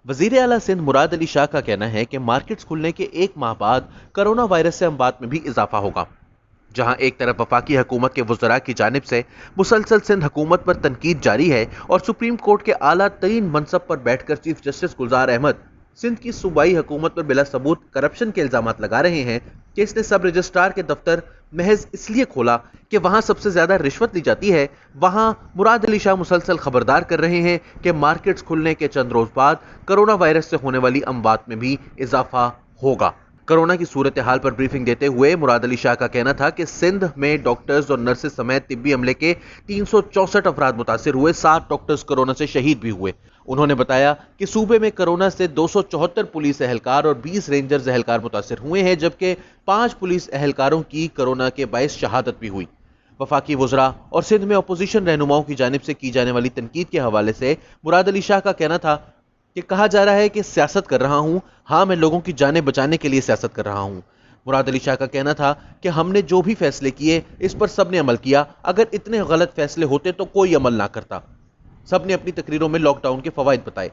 वजीर आला सिंध मुराद अली शाह का कहना है कि मार्केट्स खुलने के एक माह बाद कोरोना वायरस से अमवात में भी इजाफा होगा। जहां एक तरफ वफाकी हुकूमत के वज़रा की जानिब से मुसलसल सिंध हुकूमत पर तनकीद जारी है और सुप्रीम कोर्ट के आला तरीन मनसब पर बैठकर चीफ जस्टिस गुलजार अहमद सिंध की सूबाई हुकूमत पर बिला सबूत करप्शन के इल्जामात लगा रहे हैं कि इसने सब रजिस्ट्रार के दफ्तर महज इसलिए खोला कि वहां सबसे ज्यादा रिश्वत ली जाती है, वहां मुराद अली शाह मुसलसल खबरदार कर रहे हैं कि मार्केट्स खुलने के चंद रोज बाद कोरोना वायरस से होने वाली अमवात में भी इजाफा होगा। कोरोना की सूरत हाल पर ब्रीफिंग देते हुए मुराद अली शाह का कहना था कि सिंध में डॉक्टर्स और नर्सेज समेत तिब्बी अमले के 364 अफराद मुतासिर हुए, 7 डॉक्टर्स कोरोना से शहीद भी हुए। उन्होंने बताया कि सूबे में कोरोना से 274 पुलिस एहलकार और 20 रेंजर्स एहलकार मुतासिर हुए हैं, जबकि 5 पुलिस एहलकारों की कोरोना के बायस शहादत भी हुई। वफाकी वज़रा और सिंध में अपोजिशन रहनुमाओं की जानिब से की जाने वाली तनकीद के हवाले से मुराद अली शाह का कहना था कि कहा जा रहा है कि सियासत कर रहा हूं। हाँ, मैं लोगों की जानें बचाने के लिए सियासत कर रहा हूं। मुराद अली शाह का कहना था कि हमने जो भी फैसले किए इस पर सबने अमल किया। अगर इतने गलत फैसले होते तो कोई अमल ना करता। सबने अपनी तकरीरों में लॉकडाउन के फवाइद बताए।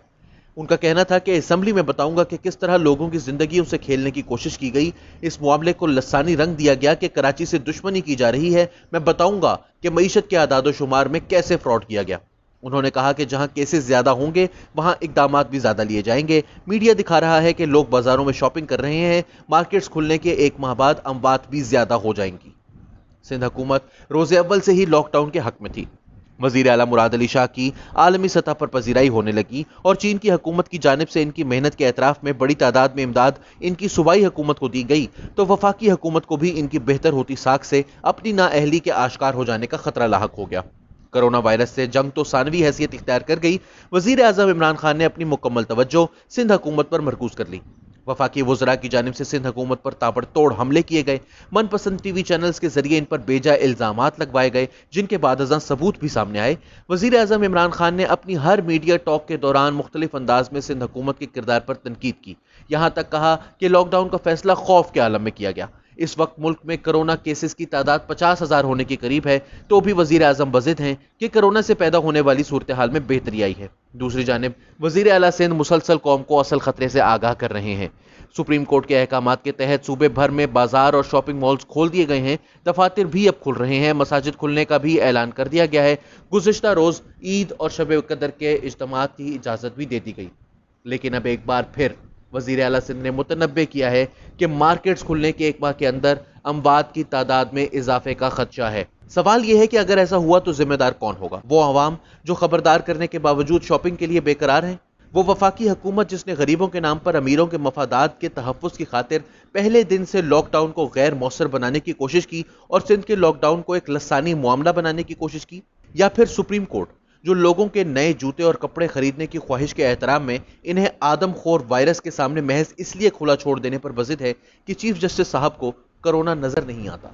उनका कहना था कि असेंबली में बताऊंगा कि किस तरह लोगों की जिंदगियों से खेलने की कोशिश की गई। इस मामले को लसानी रंग दिया गया कि कराची से दुश्मनी की जा रही है। मैं बताऊंगा कि मईशत के आदादो शुमार में कैसे फ्रॉड किया गया। उन्होंने कहा कि जहां केसेस ज्यादा होंगे वहां इकदामात भी ज्यादा लिए जाएंगे। मीडिया दिखा रहा है कि लोग बाजारों में शॉपिंग कर रहे हैं। मार्केट्स खुलने के एक माह बाद अमवात भी ज्यादा हो जाएंगी। सिंध हुकूमत रोजे अव्वल से ही लॉकडाउन के हक में थी। वजीर आला मुराद अली शाह की आलमी सतह पर पजीराई होने लगी और चीन की हुकूमत की जानिब से इनकी मेहनत के एतराफ में बड़ी तादाद में इमदाद इनकी सूबाई हुकूमत को दी गई तो वफाकी हुकूमत को भी इनकी बेहतर होती साख से अपनी नाअहली के आश्कार हो जाने का खतरा लाहक हो गया। कोरोना वायरस से जंग तो सानवी हैसियत इख्तियार कर गई। वजीर आजम इमरान खान ने अपनी मुकम्मल तवज्जो सिंध हुकूमत पर मरकूज कर ली। वफाकी वज़रा की जानिब से सिंध हुकूमत पर ताबड़तोड़ हमले किए गए। मनपसंद टीवी चैनल्स के जरिए इन पर बेजा इल्जामात लगवाए गए, जिनके बाद अज़ां सबूत भी सामने आए। वजीर आजम इमरान खान ने अपनी हर मीडिया टॉक के दौरान मुख्तलिफ अंदाज में सिंध हुकूमत के किरदार पर तनकीद की। यहां तक कहा कि लॉकडाउन का फैसला खौफ के आलम में किया गया। इस वक्त मुल्क में कोरोना केसेस की तादाद 50,000 होने के करीब है, तो भी वजीर आजम बज़िद हैं कि कोरोना से पैदा होने वाली सूरत हाल में बेहतरी आई है। दूसरी जानिब वजीर आला सिंध मुसलसल कौम को असल खतरे से आगाह कर रहे हैं। सुप्रीम कोर्ट के अहकामात के तहत सूबे भर में बाजार और शॉपिंग मॉल्स खोल दिए गए हैं। दफातर भी अब खुल रहे हैं। मसाजिद खुलने का भी ऐलान कर दिया गया है। गुज़िश्ता रोज ईद और शब कदर के इज्तिमात की इजाजत भी दे दी गई। लेकिन अब एक बार फिर वजीर आला सिंध ने मुतनब्बे किया है कि मार्केट्स खुलने के एक माह के अंदर अमवात की तादाद में इजाफे का खदशा है। सवाल यह है कि अगर ऐसा हुआ तो जिम्मेदार कौन होगा? वो अवाम जो खबरदार करने के बावजूद शॉपिंग के लिए बेकरार हैं? वो वफाकी हुकूमत जिसने गरीबों के नाम पर अमीरों के मफादात के तहफ़्फ़ुज़ की खातिर पहले दिन से लॉकडाउन को गैर मौसर बनाने की कोशिश की और सिंध के लॉकडाउन को एक लसानी मामला बनाने की कोशिश की? या फिर सुप्रीम कोर्ट जो लोगों के नए जूते और कपड़े खरीदने की ख्वाहिश के एहतराम में इन्हें आदमखोर वायरस के सामने महज इसलिए खुला छोड़ देने पर बज़िद है कि चीफ जस्टिस साहब को कोरोना नजर नहीं आता?